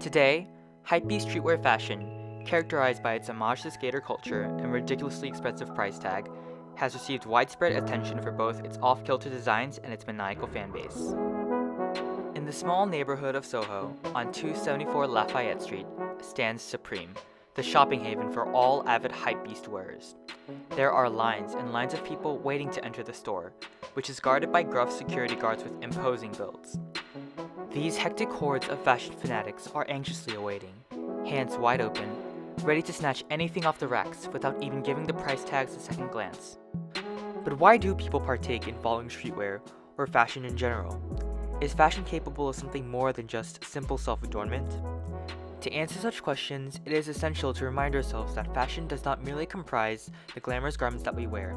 Today, hypebeast streetwear fashion, characterized by its homage to skater culture and ridiculously expensive price tag, has received widespread attention for both its off-kilter designs and its maniacal fanbase. In the small neighborhood of Soho, on 274 Lafayette Street, stands Supreme, the shopping haven for all avid hypebeast wearers. There are lines and lines of people waiting to enter the store, which is guarded by gruff security guards with imposing builds. These hectic hordes of fashion fanatics are anxiously awaiting, hands wide open, ready to snatch anything off the racks without even giving the price tags a second glance. But why do people partake in following streetwear, or fashion in general? Is fashion capable of something more than just simple self-adornment? To answer such questions, it is essential to remind ourselves that fashion does not merely comprise the glamorous garments that we wear.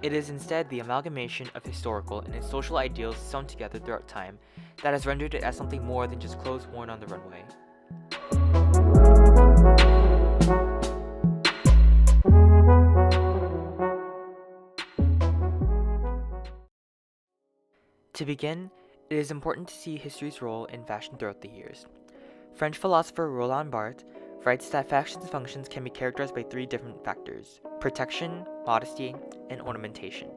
It is instead the amalgamation of historical and social ideals sewn together throughout time that has rendered it as something more than just clothes worn on the runway. To begin, it is important to see history's role in fashion throughout the years. French philosopher Roland Barthes writes that fashion's functions can be characterized by three different factors: protection, modesty, and ornamentation.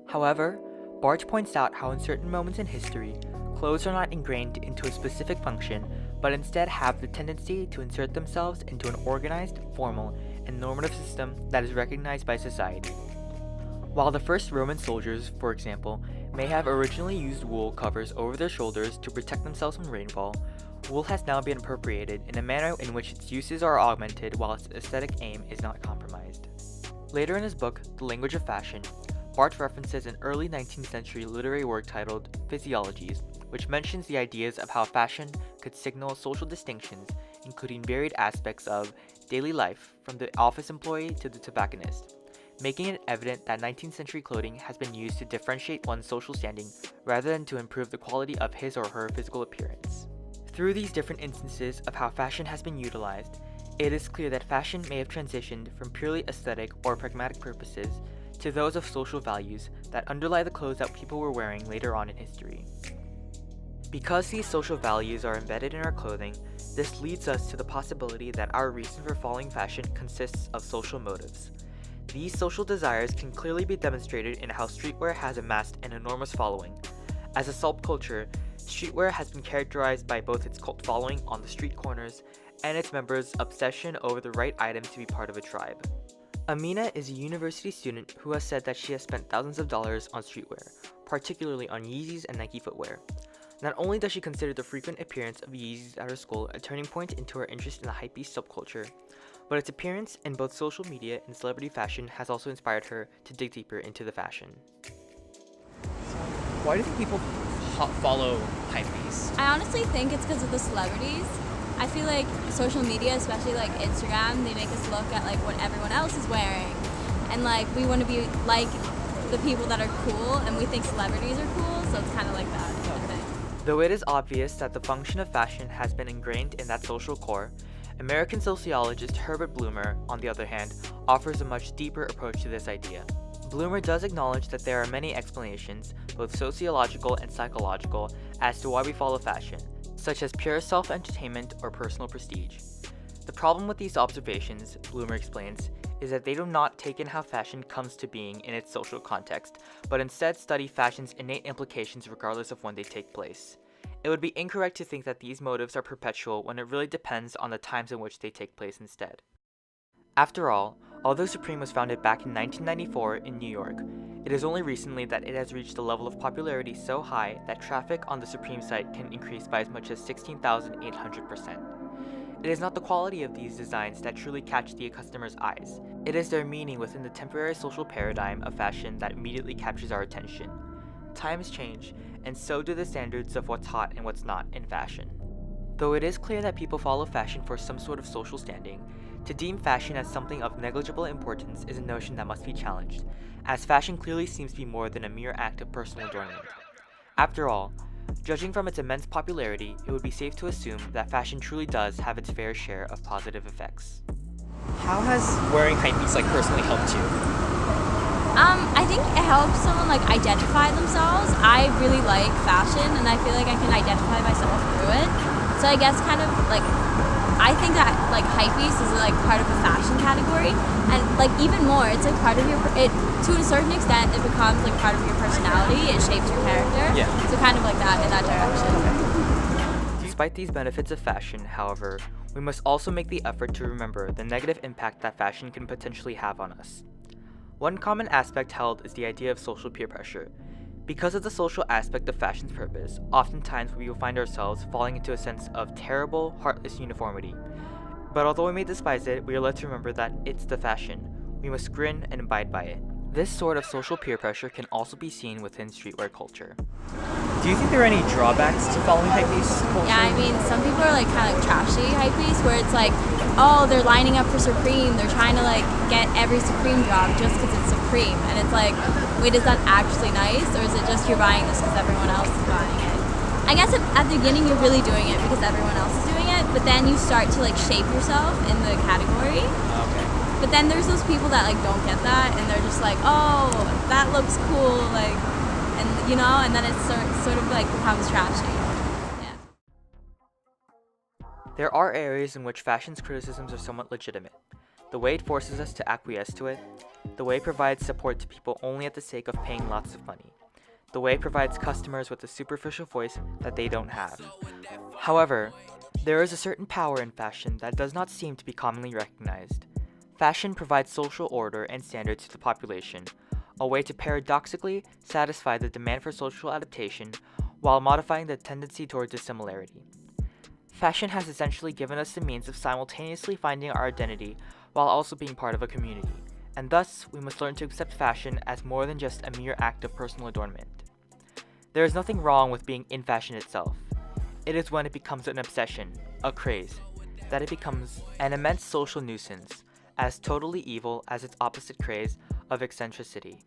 However, Barthes points out how in certain moments in history, clothes are not ingrained into a specific function, but instead have the tendency to insert themselves into an organized, formal, and normative system that is recognized by society. While the first Roman soldiers, for example, may have originally used wool covers over their shoulders to protect themselves from rainfall, wool has now been appropriated in a manner in which its uses are augmented while its aesthetic aim is not compromised. Later in his book, The Language of Fashion, Barthes references an early 19th century literary work titled Physiologies, which mentions the ideas of how fashion could signal social distinctions, including varied aspects of daily life, from the office employee to the tobacconist, making it evident that 19th century clothing has been used to differentiate one's social standing rather than to improve the quality of his or her physical appearance. Through these different instances of how fashion has been utilized, it is clear that fashion may have transitioned from purely aesthetic or pragmatic purposes to those of social values that underlie the clothes that people were wearing later on in history. Because these social values are embedded in our clothing, this leads us to the possibility that our reason for following fashion consists of social motives. These social desires can clearly be demonstrated in how streetwear has amassed an enormous following. As a subculture, streetwear has been characterized by both its cult following on the street corners and its members' obsession over the right item to be part of a tribe. Amina is a university student who has said that she has spent thousands of dollars on streetwear, particularly on Yeezys and Nike footwear. Not only does she consider the frequent appearance of Yeezys at her school a turning point into her interest in the hypebeast subculture, but its appearance in both social media and celebrity fashion has also inspired her to dig deeper into the fashion. Why do you think people follow hypebeasts? I honestly think it's because of the celebrities. I feel like social media, especially like Instagram, they make us look at like what everyone else is wearing, and like we want to be like the people that are cool, and we think celebrities are cool, so it's kind of like that, I think. Though it is obvious that the function of fashion has been ingrained in that social core, American sociologist Herbert Blumer, on the other hand, offers a much deeper approach to this idea. Blumer does acknowledge that there are many explanations, both sociological and psychological, as to why we follow fashion, such as pure self-entertainment or personal prestige. The problem with these observations, Blumer explains, is that they do not take in how fashion comes to being in its social context, but instead study fashion's innate implications regardless of when they take place. It would be incorrect to think that these motives are perpetual when it really depends on the times in which they take place instead. After all, although Supreme was founded back in 1994 in New York, it is only recently that it has reached a level of popularity so high that traffic on the Supreme site can increase by as much as 16,800%. It is not the quality of these designs that truly catch the customer's eyes. It is their meaning within the temporary social paradigm of fashion that immediately captures our attention. Times change, and so do the standards of what's hot and what's not in fashion. Though it is clear that people follow fashion for some sort of social standing, to deem fashion as something of negligible importance is a notion that must be challenged, as fashion clearly seems to be more than a mere act of personal adornment. After all, judging from its immense popularity, it would be safe to assume that fashion truly does have its fair share of positive effects. How has wearing hypebeasts personally helped you? I think it helps someone like identify themselves. I really like fashion, and I feel like I can identify myself through it. So I guess kind of like I think that like hypebeast is like part of a fashion category, and like even more, it's like part of your it to a certain extent it becomes like part of your personality. It shapes your character. Yeah. So kind of like that in that direction. Despite these benefits of fashion, however, we must also make the effort to remember the negative impact that fashion can potentially have on us. One common aspect held is the idea of social peer pressure. Because of the social aspect of fashion's purpose, oftentimes we will find ourselves falling into a sense of terrible, heartless uniformity. But although we may despise it, we are led to remember that it's the fashion. We must grin and abide by it. This sort of social peer pressure can also be seen within streetwear culture. Do you think there are any drawbacks to following hypebeast culture? Yeah, I mean, some people are like kind of trashy hypebeasts where it's like, oh, they're lining up for Supreme. They're trying to like get every Supreme drop just because it's Supreme. And it's like, wait, is that actually nice? Or is it just you're buying this because everyone else is buying it? I guess at the beginning you're really doing it because everyone else is doing it. But then you start to like shape yourself in the category. Okay. But then there's those people that like don't get that and they're just like, oh, that looks cool. Like, and you know, and then it sort of like becomes trashy. Yeah. There are areas in which fashion's criticisms are somewhat legitimate. The way it forces us to acquiesce to it, the way it provides support to people only at the sake of paying lots of money, the way it provides customers with a superficial voice that they don't have. However, there is a certain power in fashion that does not seem to be commonly recognized. Fashion provides social order and standards to the population, a way to paradoxically satisfy the demand for social adaptation while modifying the tendency towards dissimilarity. Fashion has essentially given us the means of simultaneously finding our identity while also being part of a community, and thus we must learn to accept fashion as more than just a mere act of personal adornment. There is nothing wrong with being in fashion itself. It is when it becomes an obsession, a craze, that it becomes an immense social nuisance, as totally evil as its opposite craze of eccentricity.